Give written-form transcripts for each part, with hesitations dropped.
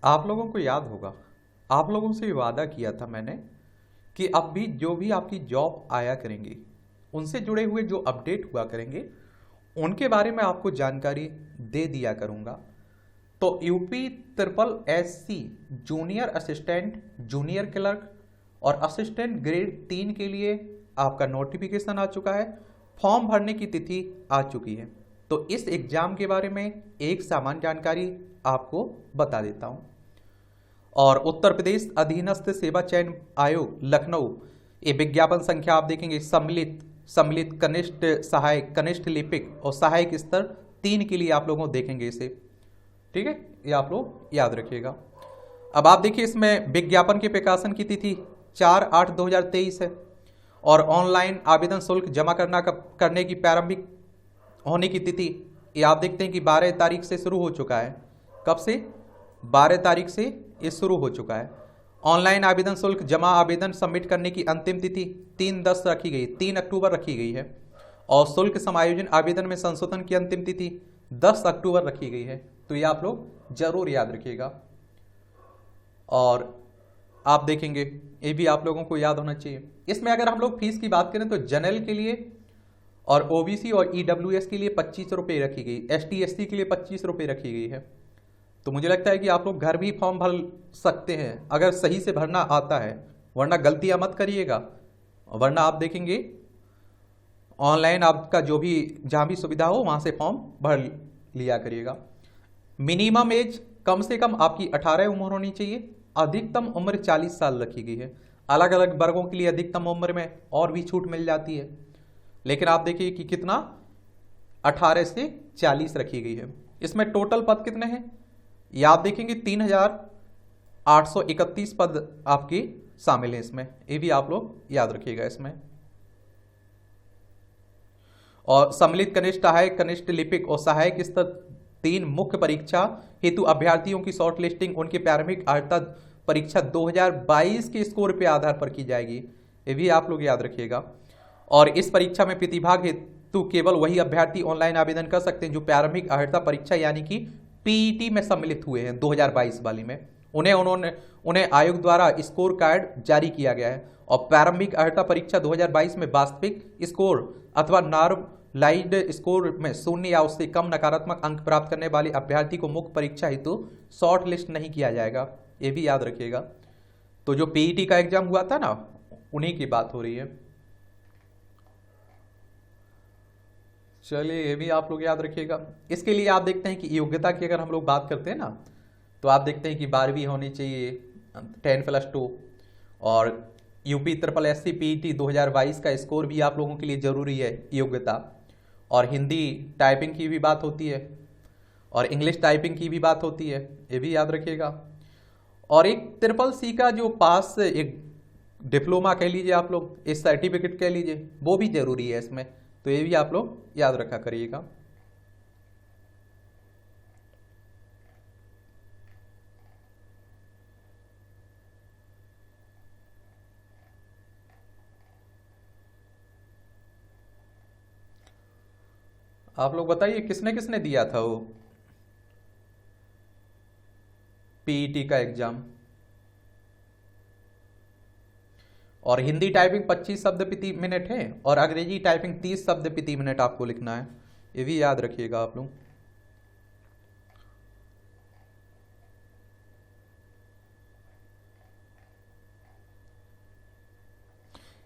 आप लोगों को याद होगा, आप लोगों से वादा किया था मैंने कि अब भी जो भी आपकी जॉब आया करेंगी, उनसे जुड़े हुए जो अपडेट हुआ करेंगे उनके बारे में आपको जानकारी दे दिया करूंगा। तो UP triple S C junior assistant, junior clerk और असिस्टेंट ग्रेड 3 के लिए आपका नोटिफिकेशन आ चुका है। फॉर्म भरने की तिथि आ चुकी है। तो इस एग्जाम के बारे में एक सामान्य जानकारी आपको बता देता हूं। और उत्तर प्रदेश अधीनस्थ सेवा चयन आयोग लखनऊ, ये विज्ञापन संख्या आप देखेंगे सम्मिलित सम्मिलित कनिष्ठ सहायक, कनिष्ठ लिपिक और सहायक स्तर 3 के लिए आप लोगों को देखेंगे इसे। ठीक है, ये आप लोग याद रखिएगा। अब आप देखिए इसमें विज्ञापन के प्रकाशन की तिथि 4/8/2023 है और ऑनलाइन आवेदन शुल्क जमा करने की प्रारंभिक होने की तिथि ये आप देखते हैं कि 12 तारीख से शुरू हो चुका है। कब से? 12 तारीख से ये शुरू हो चुका है। ऑनलाइन आवेदन शुल्क जमा आवेदन सबमिट करने की अंतिम तिथि 3/10 रखी गई, 3 अक्टूबर रखी गई है। और शुल्क समायोजन आवेदन में संशोधन की अंतिम तिथि 10 अक्टूबर रखी गई है। तो ये आप लोग जरूर याद रखिएगा। और आप देखेंगे ये भी आप लोगों को याद होना चाहिए। इसमें अगर हम लोग फीस की बात करें तो जनरल के लिए और ओबीसी और ईडब्ल्यूएस के लिए 25 रुपये रखी गई, एसटी एससी के लिए 25 रुपये रखी गई है। तो मुझे लगता है कि आप लोग घर भी फॉर्म भर सकते हैं अगर सही से भरना आता है, वरना गलतियां मत करिएगा। वरना आप देखेंगे ऑनलाइन आपका जो भी जहां भी सुविधा हो वहां से फॉर्म भर लिया करिएगा। मिनिमम एज कम से कम आपकी 18 उम्र होनी चाहिए। अधिकतम उम्र 40 साल रखी गई है। अलग अलग वर्गों के लिए अधिकतम उम्र में और भी छूट मिल जाती है, लेकिन आप देखिए कि कितना 18 से 40 रखी गई है। इसमें टोटल पद कितने हैं ये आप देखेंगे 3831 पद आपके शामिल हैं इसमें। ये भी आप लोग याद रखिएगा इसमें। और सम्मिलित कनिष्ठ सहायक, कनिष्ठ लिपिक और सहायक स्तर 3 मुख्य परीक्षा हेतु अभ्यर्थियों की शॉर्ट लिस्टिंग उनकी प्रारंभिक अर्हता परीक्षा 2022 के स्कोर के आधार पर की जाएगी। ये भी आप लोग याद रखिएगा। और इस परीक्षा में प्रतिभाग हेतु केवल वही अभ्यर्थी ऑनलाइन आवेदन कर सकते हैं जो प्रारंभिक अर्हता परीक्षा यानी कि पीईटी में सम्मिलित हुए हैं 2022 वाली में। उन्हें आयोग द्वारा स्कोर कार्ड जारी किया गया है। और प्रारंभिक अर्हता परीक्षा 2022 में वास्तविक स्कोर अथवा नॉर्मलाइज्ड स्कोर में 0 या उससे कम नकारात्मक अंक प्राप्त करने वाले अभ्यर्थी को मुख्य परीक्षा हेतु शॉर्ट लिस्ट नहीं किया जाएगा। ये भी याद रखिएगा। तो जो पीईटी का एग्जाम हुआ था ना, उन्हीं की बात हो रही है। चलिए ये भी आप लोग याद रखिएगा। इसके लिए आप देखते हैं कि योग्यता की अगर हम लोग बात करते हैं ना, तो आप देखते हैं कि 12वीं होनी चाहिए, 10+2। और यूपी ट्रिपल एससी पीईटी 2022 का स्कोर भी आप लोगों के लिए जरूरी है योग्यता। और हिंदी टाइपिंग की भी बात होती है और इंग्लिश टाइपिंग की भी बात होती है, ये भी याद रखिएगा। और एक ट्रिपल सी का जो पास एक डिप्लोमा कह लीजिए आप लोग, इस सर्टिफिकेट कह लीजिए, वो भी जरूरी है इसमें। तो ये भी आप लोग याद रखा करिएगा। आप लोग बताइए किसने किसने दिया था वो पीईटी का एग्जाम। और हिंदी टाइपिंग 25 शब्द प्रति मिनट है और अंग्रेजी टाइपिंग 30 शब्द प्रति मिनट आपको लिखना है। ये भी याद रखिएगा आप लोग।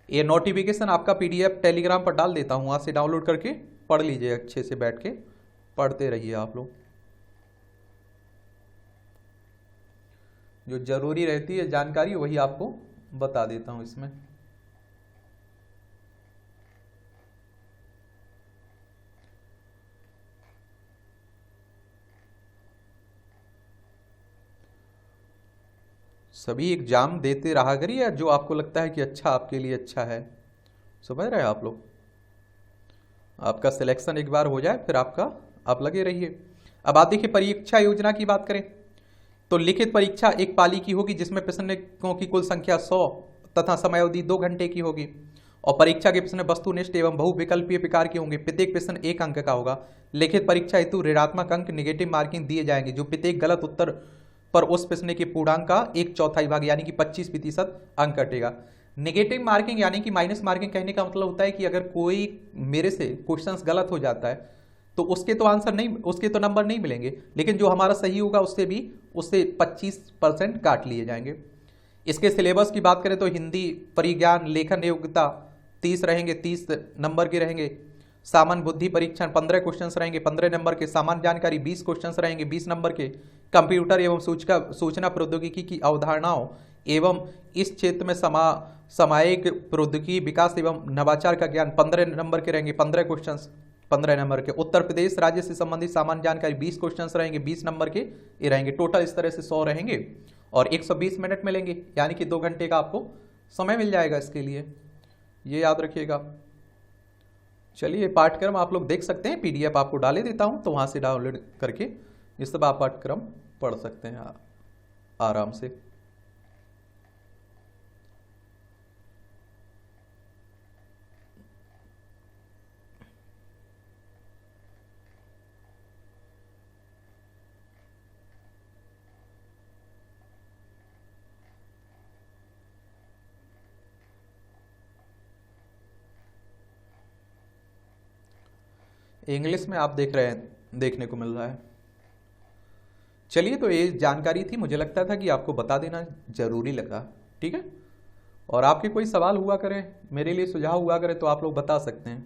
ये नोटिफिकेशन आपका पीडीएफ टेलीग्राम पर डाल देता हूं, वहां से डाउनलोड करके पढ़ लीजिए, अच्छे से बैठ के पढ़ते रहिए आप लोग। जो जरूरी रहती है जानकारी वही आपको बता देता हूं इसमें। सभी एग्जाम देते रहा करिए जो आपको लगता है कि अच्छा आपके लिए अच्छा है। समझ रहे हैं आप लोग? आपका सिलेक्शन एक बार हो जाए फिर आप लगे रहिए। अब आप देखिए परीक्षा योजना की बात करें तो लिखित परीक्षा एक पाली की होगी जिसमें प्रश्नों की कुल संख्या 100 तथा समयावधि 2 घंटे की होगी। और परीक्षा के प्रश्न वस्तुनिष्ठ एवं बहुविकल्पीय प्रकार के होंगे। प्रत्येक प्रश्न 1 अंक का होगा। लिखित परीक्षा हेतु ऋणात्मक अंक, निगेटिव मार्किंग दिए जाएंगे। जो प्रत्येक गलत उत्तर पर उस प्रश्न के पूर्णांक का 1/4 भाग यानी कि 25% अंक कटेगा। नेगेटिव मार्किंग यानी कि माइनस मार्किंग कहने का मतलब होता है कि अगर कोई मेरे से क्वेश्चंस गलत हो जाता है तो उसके तो आंसर नहीं, उसके तो नंबर नहीं मिलेंगे, लेकिन जो हमारा सही होगा उससे 25% काट लिए जाएंगे। इसके सिलेबस की बात करें तो हिंदी, परिज्ञान, लेखन योग्यता 30 रहेंगे, 30 नंबर के रहेंगे। सामान्य बुद्धि परीक्षण 15 क्वेश्चंस रहेंगे, 15 नंबर के। सामान्य जानकारी 20 क्वेश्चंस रहेंगे, 20 नंबर के। कंप्यूटर एवं सूचना प्रौद्योगिकी की अवधारणाओं एवं इस क्षेत्र में सामयिक प्रौद्योगिकी विकास एवं नवाचार का ज्ञान 15 नंबर के रहेंगे, 15 क्वेश्चंस 15 नंबर के। उत्तर प्रदेश राज्य से संबंधित सामान्य जानकारी 20 क्वेश्चंस रहेंगे, 20 नंबर के ये रहेंगे। टोटल इस तरह से 100 रहेंगे और 120 मिनट मिलेंगे, यानी कि 2 घंटे का आपको समय मिल जाएगा इसके लिए, ये याद रखिएगा। चलिए पाठ्यक्रम आप लोग देख सकते हैं, पीडीएफ आपको डाले देता हूं तो वहां से डाउनलोड करके ये सब आप पाठ्यक्रम पढ़ सकते हैं आराम से। इंग्लिश में आप देख रहे हैं, देखने को मिल रहा है। चलिए तो ये जानकारी थी, मुझे लगता था कि आपको बता देना जरूरी लगा, ठीक है। और आपके कोई सवाल हुआ करें, मेरे लिए सुझाव हुआ करें तो आप लोग बता सकते हैं।